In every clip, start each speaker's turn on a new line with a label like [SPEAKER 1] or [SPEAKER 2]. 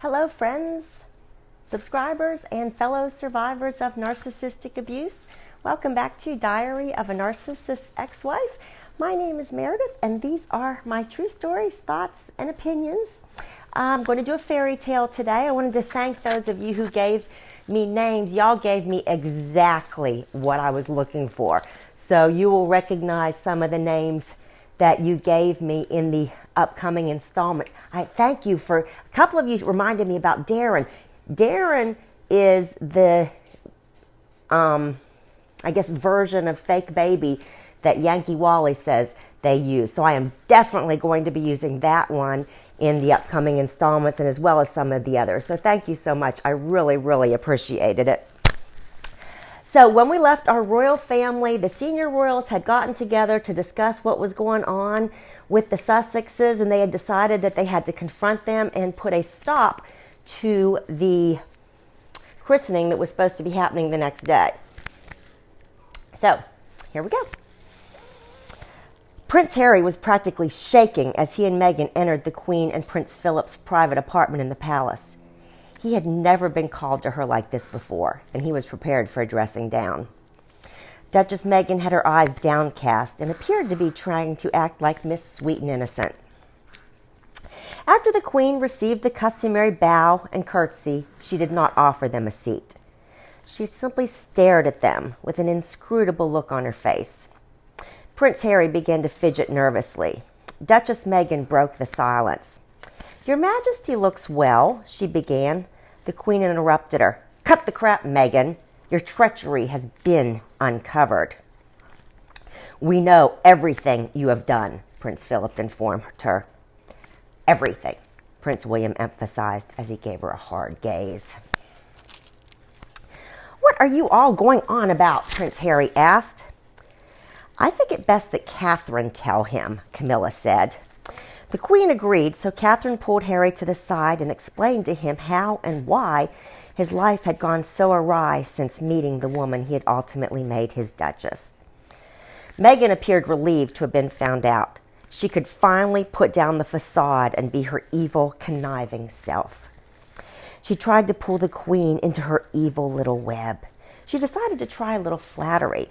[SPEAKER 1] Hello, friends, subscribers, and fellow survivors of narcissistic abuse. Welcome back to Diary of a Narcissist Ex-Wife. My name is Meredith, and these are my true stories, thoughts, and opinions. I'm going to do a fairy tale today. I wanted to thank those of you who gave me names. Y'all gave me exactly what I was looking for. So you will recognize some of the names that you gave me in the upcoming installment. I thank you for, a couple of you reminded me about Darren. Darren is the, I guess, version of fake baby that Yankee Wally says they use. So I am definitely going to be using that one in the upcoming installments and as well as some of the others. So thank you so much. I really, really appreciated it. So when we left our royal family, the senior royals had gotten together to discuss what was going on with the Sussexes, and they had decided that they had to confront them and put a stop to the christening that was supposed to be happening the next day. So here we go. Prince Harry was practically shaking as he and Meghan entered the Queen and Prince Philip's private apartment in the palace. He had never been called to her like this before, and he was prepared for a dressing down. Duchess Meghan had her eyes downcast and appeared to be trying to act like Miss Sweet and Innocent. After the Queen received the customary bow and curtsy, she did not offer them a seat. She simply stared at them with an inscrutable look on her face. Prince Harry began to fidget nervously. Duchess Meghan broke the silence. "Your Majesty looks well," she began. The Queen interrupted her. "Cut the crap, Meghan. Your treachery has been uncovered." "We know everything you have done," Prince Philip informed her. "Everything," Prince William emphasized as he gave her a hard gaze. "What are you all going on about?" Prince Harry asked. "I think it best that Catherine tell him," Camilla said. The Queen agreed, so Catherine pulled Harry to the side and explained to him how and why his life had gone so awry since meeting the woman he had ultimately made his Duchess. Meghan appeared relieved to have been found out. She could finally put down the facade and be her evil, conniving self. She tried to pull the Queen into her evil little web. She decided to try a little flattery.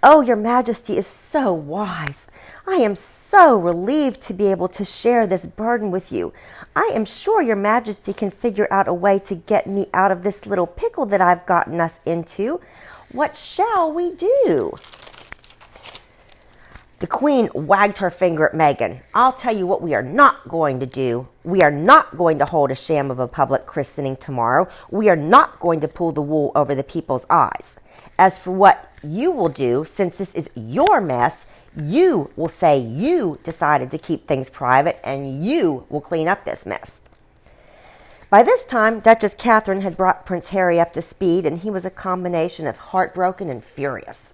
[SPEAKER 1] "Oh, Your Majesty is so wise. I am so relieved to be able to share this burden with you. I am sure Your Majesty can figure out a way to get me out of this little pickle that I've gotten us into. What shall we do?" The Queen wagged her finger at Meghan. "I'll tell you what we are not going to do. We are not going to hold a sham of a public christening tomorrow. We are not going to pull the wool over the people's eyes. As for what you will do, since this is your mess, you will say you decided to keep things private and you will clean up this mess." By this time, Duchess Catherine had brought Prince Harry up to speed, and he was a combination of heartbroken and furious.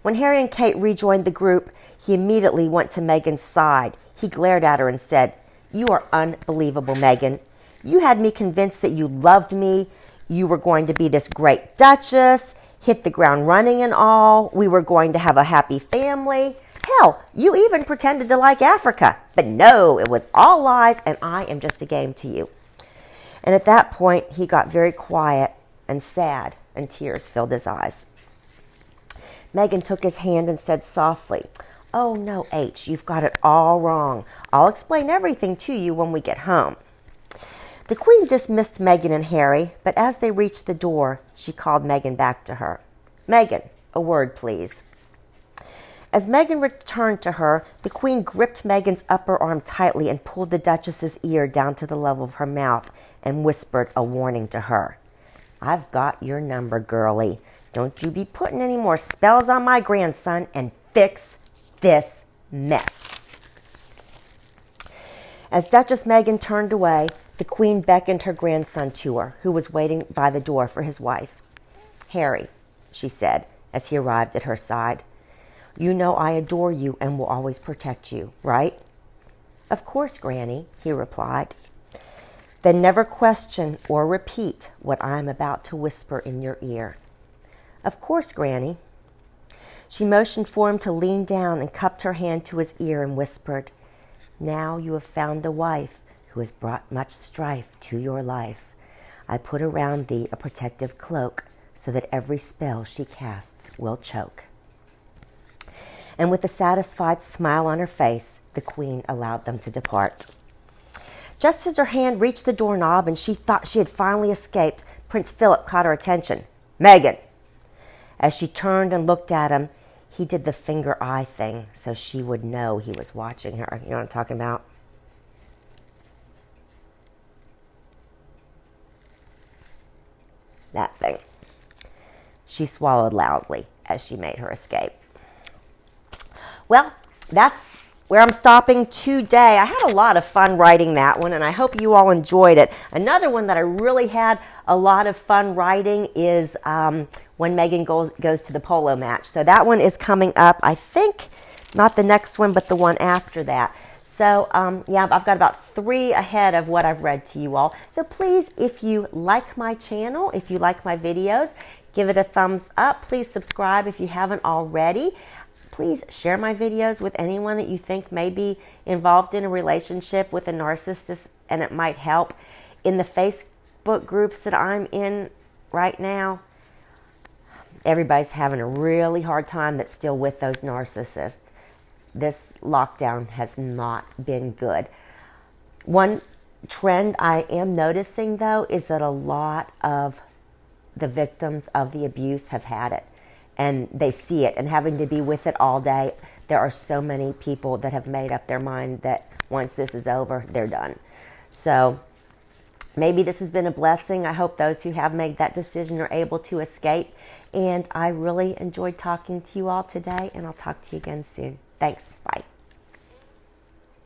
[SPEAKER 1] When Harry and Kate rejoined the group, he immediately went to Meghan's side. He glared at her and said, "You are unbelievable, Meghan. You had me convinced that you loved me. You were going to be this great Duchess, hit the ground running and all. We were going to have a happy family. Hell, you even pretended to like Africa. But no, it was all lies, and I am just a game to you." And at that point, he got very quiet and sad, and tears filled his eyes. Meghan took his hand and said softly, "Oh, no, H, you've got it all wrong. I'll explain everything to you when we get home." The Queen dismissed Meghan and Harry, but as they reached the door, she called Meghan back to her. "Meghan, a word, please." As Meghan returned to her, the Queen gripped Meghan's upper arm tightly and pulled the Duchess's ear down to the level of her mouth and whispered a warning to her. "I've got your number, girlie. Don't you be putting any more spells on my grandson, and fix this mess." As Duchess Meghan turned away, the Queen beckoned her grandson to her, who was waiting by the door for his wife. "Harry," she said, as he arrived at her side, "you know I adore you and will always protect you, right?" "Of course, Granny," he replied. "Then never question or repeat what I am about to whisper in your ear." "Of course, Granny." She motioned for him to lean down and cupped her hand to his ear and whispered, "Now you have found the wife who has brought much strife to your life. I put around thee a protective cloak, so that every spell she casts will choke. And with a satisfied smile on her face, the queen allowed them to depart. Just as her hand reached the doorknob and she thought she had finally escaped, Prince Philip caught her attention. "Megan!" As she turned and looked at him, he did the finger eye thing so she would know he was watching her. You know what I'm talking about? That thing. She swallowed loudly as she made her escape. Well, that's where I'm stopping today. I had a lot of fun writing that one, and I hope you all enjoyed it. Another one that I really had a lot of fun writing is when Megan goes to the polo match. So that one is coming up, I think, not the next one, but the one after that. So, yeah, I've got about 3 ahead of what I've read to you all. So please, if you like my channel, if you like my videos, give it a thumbs up. Please subscribe if you haven't already. Please share my videos with anyone that you think may be involved in a relationship with a narcissist and it might help. In the Facebook groups that I'm in right now, everybody's having a really hard time that's still with those narcissists. This lockdown has not been good. One trend I am noticing, though, is that a lot of the victims of the abuse have had it. And they see it, and having to be with it all day, there are so many people that have made up their mind that once this is over, they're done. So maybe this has been a blessing. I hope those who have made that decision are able to escape. And I really enjoyed talking to you all today, and I'll talk to you again soon. Thanks. Bye.